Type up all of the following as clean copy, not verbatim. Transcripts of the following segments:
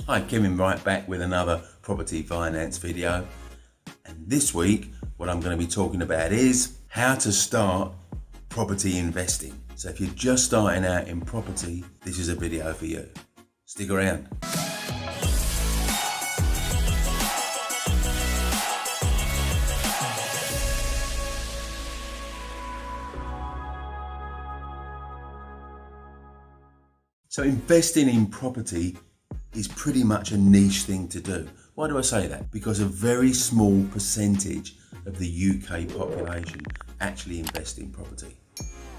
Hi, Kevin Wright back with another property finance video. And this week, what I'm going to be talking about is how to start property investing. So if you're just starting out in property, this is a video for you. Stick around. So investing in property is pretty much a niche thing to do. Why do I say that? Because a very small percentage of the UK population actually invest in property.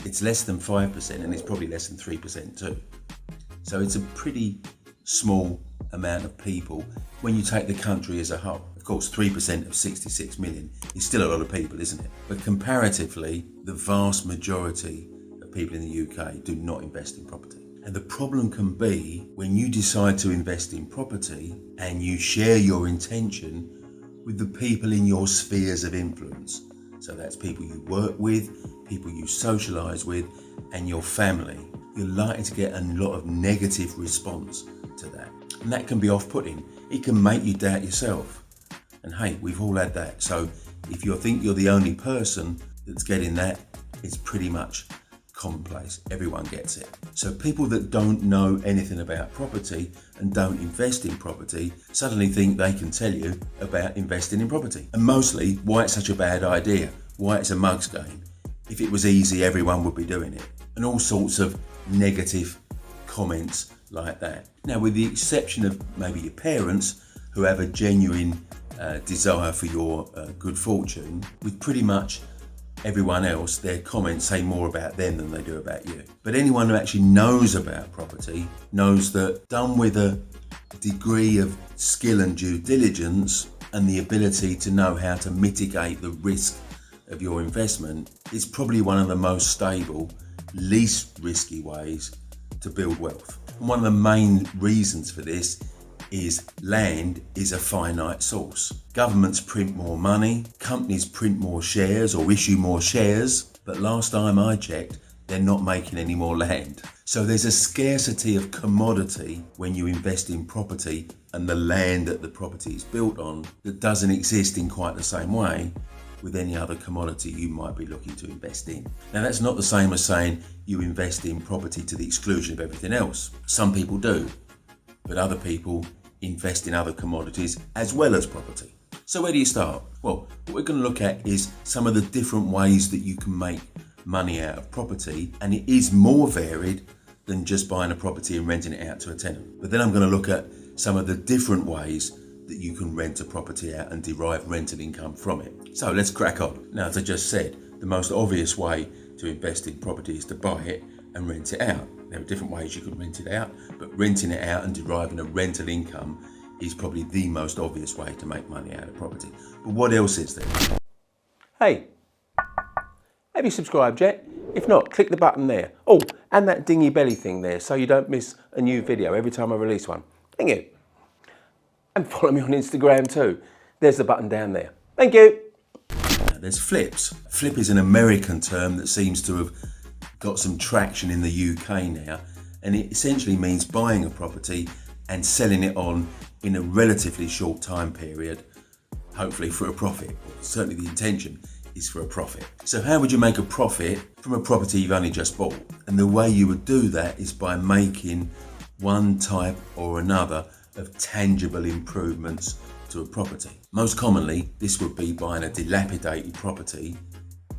It's less than 5% and it's probably less than 3% too. So it's a pretty small amount of people when you take the country as a whole. Of course, 3% of 66 million is still a lot of people, isn't it? But comparatively, the vast majority of people in the UK do not invest in property. And the problem can be when you decide to invest in property and you share your intention with the people in your spheres of influence. So that's people you work with, people you socialise with, and your family. You're likely to get a lot of negative response to that. And that can be off-putting. It can make you doubt yourself. And hey, we've all had that. So if you think you're the only person that's getting that, it's pretty much commonplace. Everyone gets it. So people that don't know anything about property and don't invest in property suddenly think they can tell you about investing in property. And mostly why it's such a bad idea, why it's a mug's game. If it was easy, everyone would be doing it. And all sorts of negative comments like that. Now, with the exception of maybe your parents who have a genuine desire for your good fortune, with pretty much everyone else, their comments say more about them than they do about you. But anyone who actually knows about property knows that done with a degree of skill and due diligence and the ability to know how to mitigate the risk of your investment, it's probably one of the most stable, least risky ways to build wealth. And one of the main reasons for this is land is a finite source. Governments print more money, companies print more shares or issue more shares, but last time I checked, they're not making any more land. So there's a scarcity of commodity when you invest in property and the land that the property is built on that doesn't exist in quite the same way with any other commodity you might be looking to invest in. Now, that's not the same as saying you invest in property to the exclusion of everything else. Some people do, but other people invest in other commodities as well as property. So where do you start? Well, what we're going to look at is some of the different ways that you can make money out of property, and it is more varied than just buying a property and renting it out to a tenant. But then I'm going to look at some of the different ways that you can rent a property out and derive rental income from it. So let's crack on. Now, as I just said, the most obvious way to invest in property is to buy it and rent it out. There are different ways you can rent it out, but renting it out and deriving a rental income is probably the most obvious way to make money out of property. But what else is there? Hey, have you subscribed yet? If not, click the button there. Oh, and that dingy belly thing there so you don't miss a new video every time I release one. Thank you. And follow me on Instagram too. There's the button down there. Thank you. Now, there's flips. Flip is an American term that seems to have got some traction in the UK now, and it essentially means buying a property and selling it on in a relatively short time period, hopefully for a profit. Certainly the intention is for a profit. So how would you make a profit from a property you've only just bought? And the way you would do that is by making one type or another of tangible improvements to a property. Most commonly, this would be buying a dilapidated property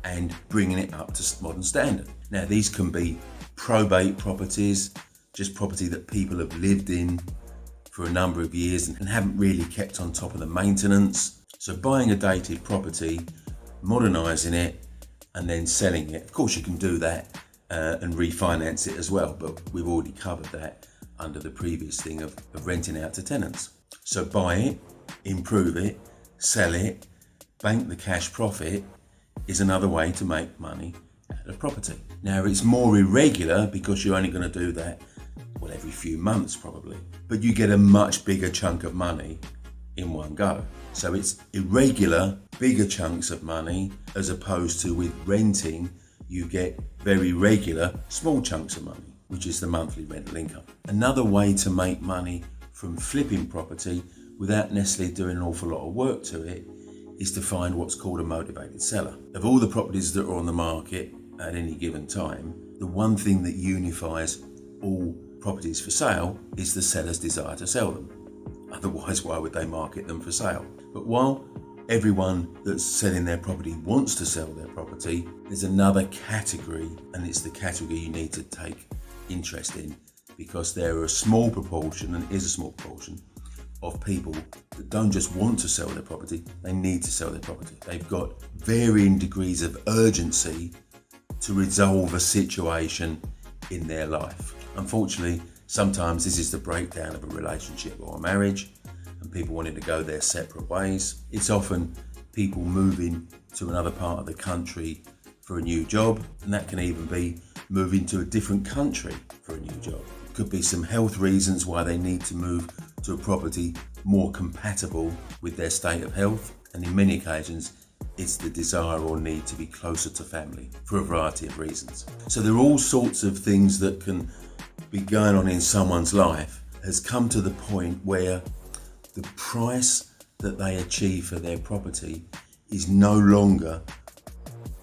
and bringing it up to modern standard. Now, these can be probate properties, just property that people have lived in for a number of years and haven't really kept on top of the maintenance. So buying a dated property, modernising it, and then selling it. Of course, you can do that and refinance it as well, but we've already covered that under the previous thing of renting out to tenants. So buy it, improve it, sell it, bank the cash profit is another way to make money out of property. Now, it's more irregular because you're only going to do that, well, every few months probably, but you get a much bigger chunk of money in one go. So it's irregular, bigger chunks of money, as opposed to with renting, you get very regular, small chunks of money, which is the monthly rental income. Another way to make money from flipping property without necessarily doing an awful lot of work to it is to find what's called a motivated seller. Of all the properties that are on the market at any given time, the one thing that unifies all properties for sale is the seller's desire to sell them. Otherwise, why would they market them for sale? But while everyone that's selling their property wants to sell their property, there's another category, and it's the category you need to take interest in, because there are a small proportion, and is a small proportion, of people that don't just want to sell their property, they need to sell their property. They've got varying degrees of urgency to resolve a situation in their life. Unfortunately, sometimes this is the breakdown of a relationship or a marriage, and people wanting to go their separate ways. It's often people moving to another part of the country for a new job, and that can even be moving to a different country for a new job. It could be some health reasons why they need to move to a property more compatible with their state of health, and in many occasions it's the desire or need to be closer to family for a variety of reasons. So there are all sorts of things that can be going on in someone's life has come to the point where the price that they achieve for their property is no longer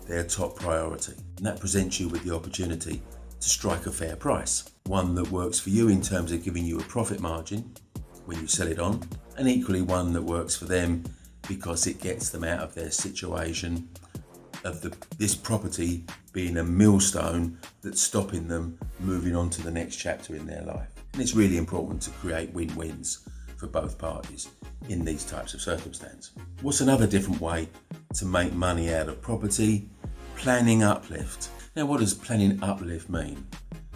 their top priority. And that presents you with the opportunity to strike a fair price, one that works for you in terms of giving you a profit margin when you sell it on, and equally one that works for them because it gets them out of their situation of this property being a millstone that's stopping them moving on to the next chapter in their life. And it's really important to create win-wins for both parties in these types of circumstances. What's another different way to make money out of property? Planning uplift. Now, what does planning uplift mean?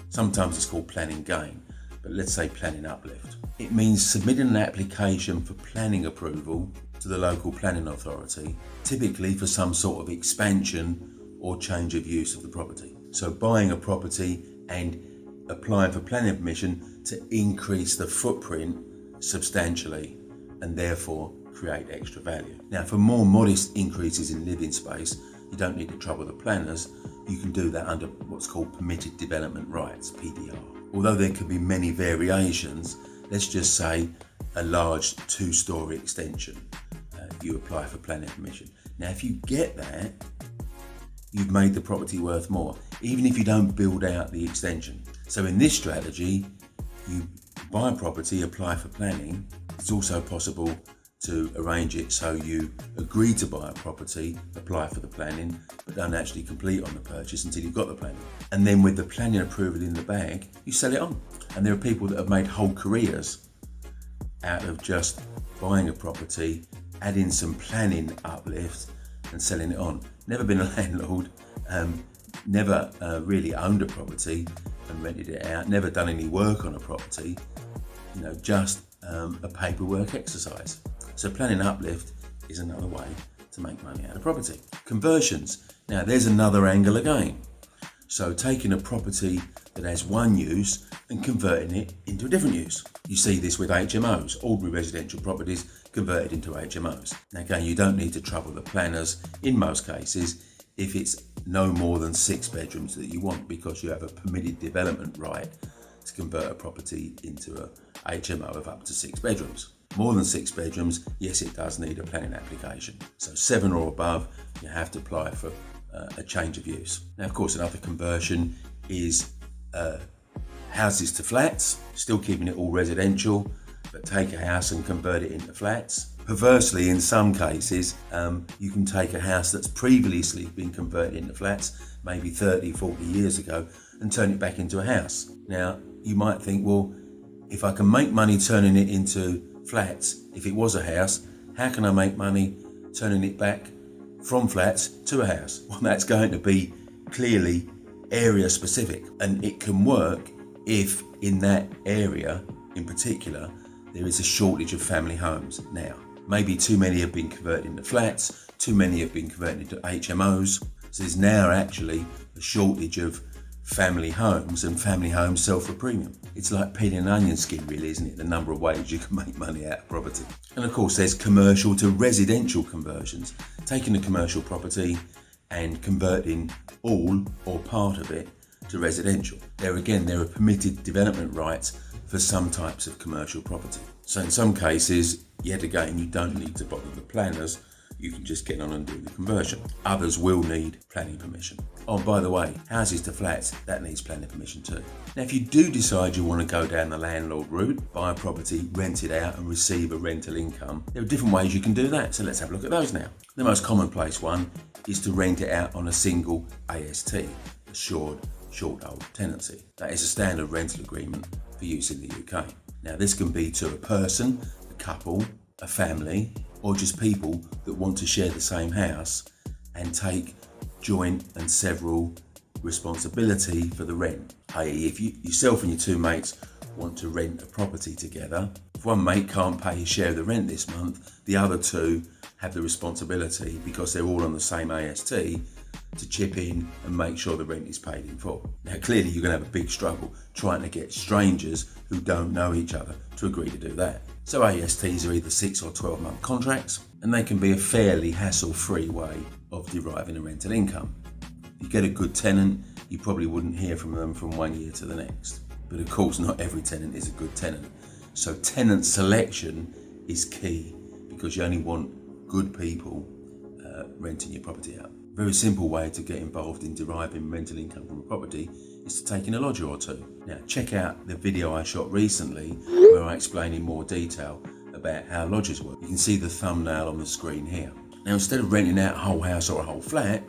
Sometimes it's called planning gain, but let's say planning uplift. It means submitting an application for planning approval to the local planning authority, typically for some sort of expansion or change of use of the property. So buying a property and applying for planning permission to increase the footprint substantially and therefore create extra value. Now, for more modest increases in living space, you don't need to trouble the planners. You can do that under what's called permitted development rights, PDR. Although there could be many variations, let's just say a large 2-story extension. You apply for planning permission. Now, if you get that, you've made the property worth more, even if you don't build out the extension. So in this strategy, you buy a property, apply for planning. It's also possible to arrange it so you agree to buy a property, apply for the planning, but don't actually complete on the purchase until you've got the planning. And then with the planning approval in the bag, you sell it on. And there are people that have made whole careers out of just buying a property, adding some planning uplift and selling it on. Never been a landlord, never really owned a property and rented it out, never done any work on a property, just a paperwork exercise. So planning uplift is another way to make money out of property. Conversions. Now there's another angle again. So taking a property that has one use and converting it into a different use. You see this with HMOs, ordinary residential properties converted into HMOs. Now again, you don't need to trouble the planners in most cases if it's no more than 6 bedrooms that you want, because you have a permitted development right to convert a property into a HMO of up to 6 bedrooms. More than 6 bedrooms, yes, it does need a planning application. So 7 or above, you have to apply for a change of use. Now, of course, another conversion is houses to flats, still keeping it all residential, but take a house and convert it into flats. Perversely, in some cases, you can take a house that's previously been converted into flats, maybe 30, 40 years ago, and turn it back into a house. Now, you might think, well, if I can make money turning it into flats, if it was a house, how can I make money turning it back from flats to a house? Well, that's going to be clearly area specific, and it can work if in that area in particular there is a shortage of family homes. Now, maybe too many have been converted into flats, too many have been converted into HMOs, so there's now actually a shortage of family homes, and family homes sell for a premium. It's like peeling an onion skin, really, isn't it? The number of ways you can make money out of property. And of course, there's commercial to residential conversions, taking a commercial property and converting all or part of it to residential. There again, there are permitted development rights for some types of commercial property. So in some cases, yet again, you don't need to bother the planners. You can just get on and do the conversion. Others will need planning permission. Oh, by the way, houses to flats, that needs planning permission too. Now, if you do decide you want to go down the landlord route, buy a property, rent it out and receive a rental income, there are different ways you can do that. So let's have a look at those now. The most commonplace one is to rent it out on a single AST, assured short hold tenancy. That is a standard rental agreement for use in the UK. Now, this can be to a person, a couple, a family, or just people that want to share the same house and take joint and several responsibility for the rent. I.e., if yourself and your two mates want to rent a property together, if one mate can't pay his share of the rent this month, the other two have the responsibility, because they're all on the same AST, to chip in and make sure the rent is paid in full. Now, clearly you're going to have a big struggle trying to get strangers who don't know each other to agree to do that. So ASTs are either 6 or 12 month contracts, and they can be a fairly hassle-free way of deriving a rental income. If you get a good tenant, you probably wouldn't hear from them from 1 year to the next. But of course, not every tenant is a good tenant. So tenant selection is key, because you only want good people renting your property out. A very simple way to get involved in deriving rental income from a property is to take in a lodger or two. Now, check out the video I shot recently where I explain in more detail about how lodgers work. You can see the thumbnail on the screen here. Now, instead of renting out a whole house or a whole flat,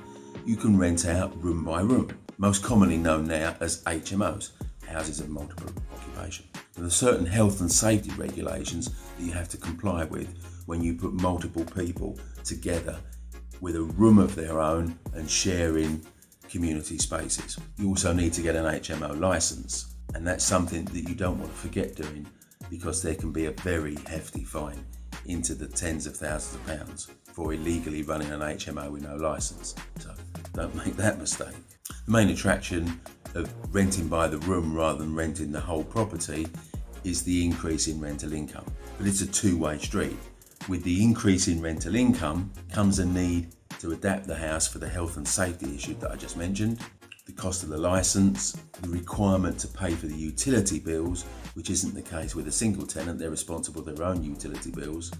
you can rent out room by room, most commonly known now as HMOs, houses of multiple occupation. There are certain health and safety regulations that you have to comply with when you put multiple people together with a room of their own and sharing community spaces. You also need to get an HMO license, and that's something that you don't want to forget doing, because there can be a very hefty fine into the tens of thousands of pounds for illegally running an HMO with no license. So don't make that mistake. The main attraction of renting by the room rather than renting the whole property is the increase in rental income. But it's a two-way street. With the increase in rental income comes a need to adapt the house for the health and safety issue that I just mentioned, the cost of the licence, the requirement to pay for the utility bills, which isn't the case with a single tenant. They're responsible for their own utility bills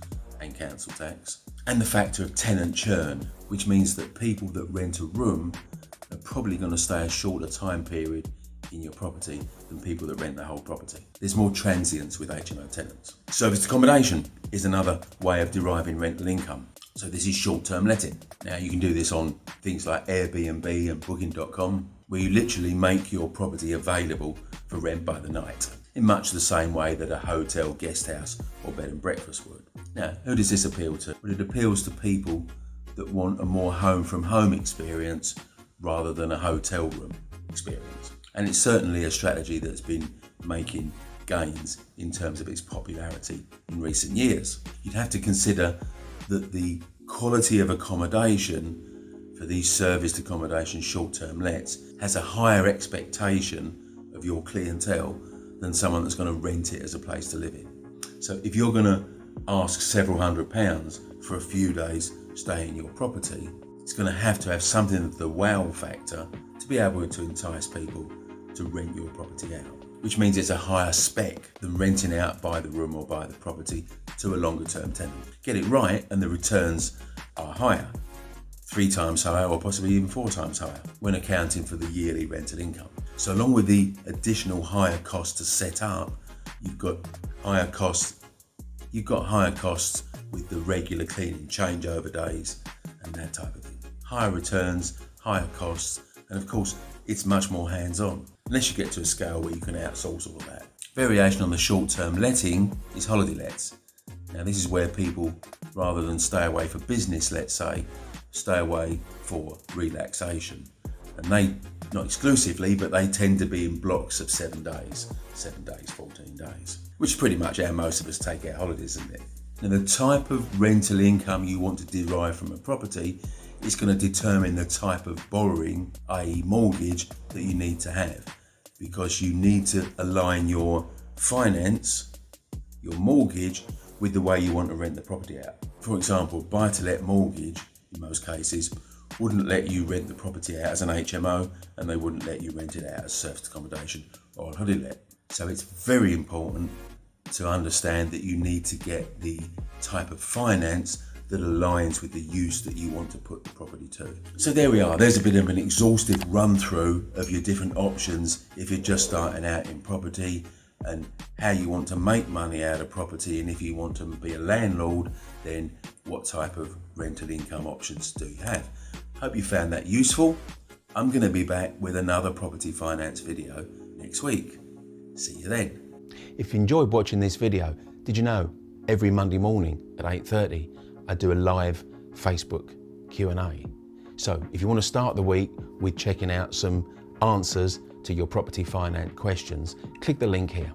and council tax, and the factor of tenant churn, which means that people that rent a room are probably going to stay a shorter time period in your property than people that rent the whole property. There's more transience with HMO tenants. Serviced accommodation is another way of deriving rental income. So this is short-term letting. Now, you can do this on things like Airbnb and Booking.com, where you literally make your property available for rent by the night, in much the same way that a hotel, guest house or bed and breakfast would. Now, who does this appeal to? Well, it appeals to people that want a more home-from-home experience rather than a hotel room experience. And it's certainly a strategy that's been making gains in terms of its popularity in recent years. You'd have to consider that the quality of accommodation for these serviced accommodation short-term lets has a higher expectation of your clientele than someone that's going to rent it as a place to live in. So if you're going to ask several £100s for a few days stay in your property, it's going to have something of the wow factor to be able to entice people to rent your property out, which means it's a higher spec than renting out by the room or by the property to a longer term tenant. Get it right and the returns are higher, 3 times higher or possibly even 4 times higher when accounting for the yearly rental income. So along with the additional higher cost to set up, you've got higher costs with the regular cleaning, changeover days and that type of thing. Higher returns, higher costs, and of course it's much more hands-on, unless you get to a scale where you can outsource all of that. Variation on the short-term letting is holiday lets. Now this is where people, rather than stay away for business, let's say, stay away for relaxation. And they, not exclusively, but they tend to be in blocks of 7 days, 14 days, which is pretty much how most of us take our holidays, isn't it? Now the type of rental income you want to derive from a property is going to determine the type of borrowing, i.e. mortgage, that you need to have, because you need to align your finance, your mortgage, with the way you want to rent the property out. For example, buy-to-let mortgage, in most cases, wouldn't let you rent the property out as an HMO, and they wouldn't let you rent it out as serviced accommodation or a holiday let. So it's very important to understand that you need to get the type of finance that aligns with the use that you want to put the property to. So there we are. There's a bit of an exhaustive run through of your different options if you're just starting out in property, and how you want to make money out of property, and if you want to be a landlord, then what type of rental income options do you have. Hope you found that useful. I'm going to be back with another property finance video next week. See you then. If you enjoyed watching this video, did you know every Monday morning at 8:30 I do a live Facebook Q&A. So if you want to start the week with checking out some answers to your property finance questions, click the link here.